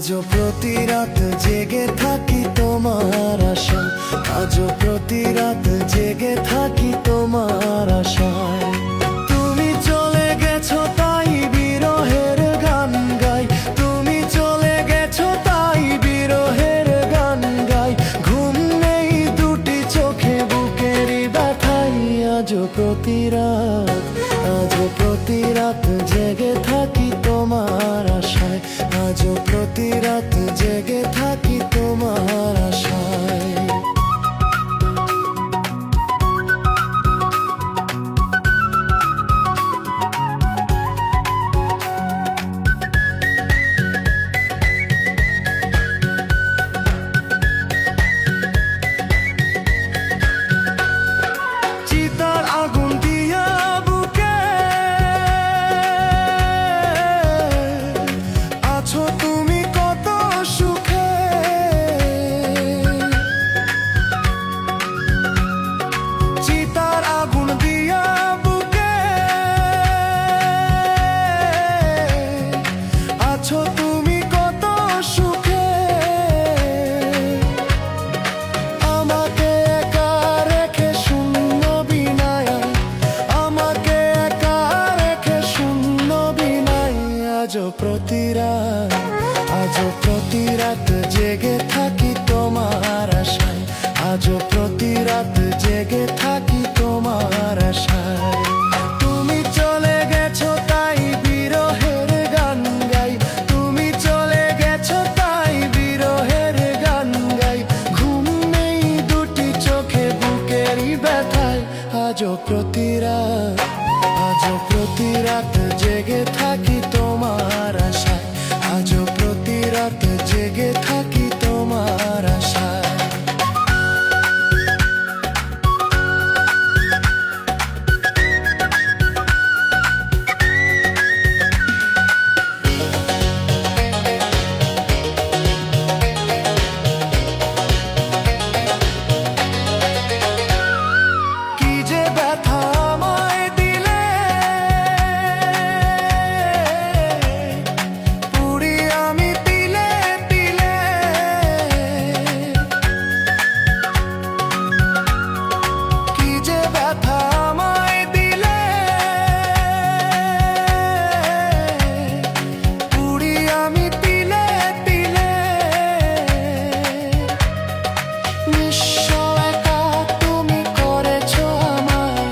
আজও প্রতি রাত জেগে থাকি তোমার আশা, আজও প্রতি রাত জেগে থাকি তোমার আশায়। তুমি চলে গেছো তাই বিরহের গান গাই, তুমি চলে গেছো তাই বিরহের গান গাই। ঘুম নেই দুটি চোখে বুকেরই ব্যথাই, আজও প্রতি রাত, আজও প্রতি রাত জেগে থাকি তোমার আশায়, আজও প্রতি রাত জেগে থাকি তোমার আশায়। চিতার আগুন দিয়া বুকে আছো তুমি কত সুখে, চিতার আগুন দিয়া বুকে আছো তুমি কত সুখে। আমাকে একা রেখে শূন্য বিনায়, আমাকে একা রেখে শূন্য বিনায়। আজও প্রতি রাত, আজও প্রতি রাত জেগে থাকি তোমার আশায়, আজও প্রতি রাত জেগে থাকি তোমার আশায়। তুমি চলে গেছো তাই বিরহের গান গাই, তুমি চলে গেছো তাই বিরহের গান গাই। ঘুম নেই দুটি চোখে বুকেরই ব্যথায়, আজও প্রতি রাত, আজও প্রতি রাত জেগে থাকি তোমার আশায়, আজও প্রতি রাত জেগে থাকি তোমার আশায়। কি যে ব্যথা আমায় দিলে, পুরি আমি তিলে তিলে। কি যে ব্যথা আমায় দিলে, পুরি আমি তিলে তিলে। নিঃস্ব একা তুমি করেছো আমায়,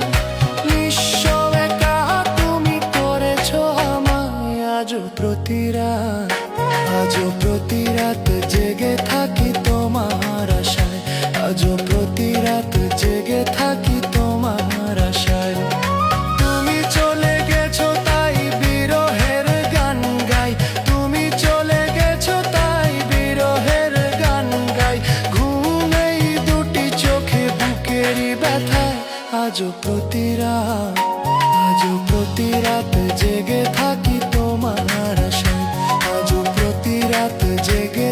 নিঃস্ব একা তুমি করেছো আমায়। আজও প্রতি রাত, আজও প্রতি রাত জেগে থাকি তোমার আশায়, আজও প্রতি রাত জেগে থাকি তোমার আশায়। তুমি চলে গেছো তাই বিরহের গান গাই, তুমি চলে গেছো তাই বিরহের গান গাই। ঘুম এই দুটি চোখে বুকেরই ব্যথায়, আজও প্রতি রাত, আজও প্রতি রাত জেগে থাকি তোমার আশায়, আজও প্রতি রাত জেগে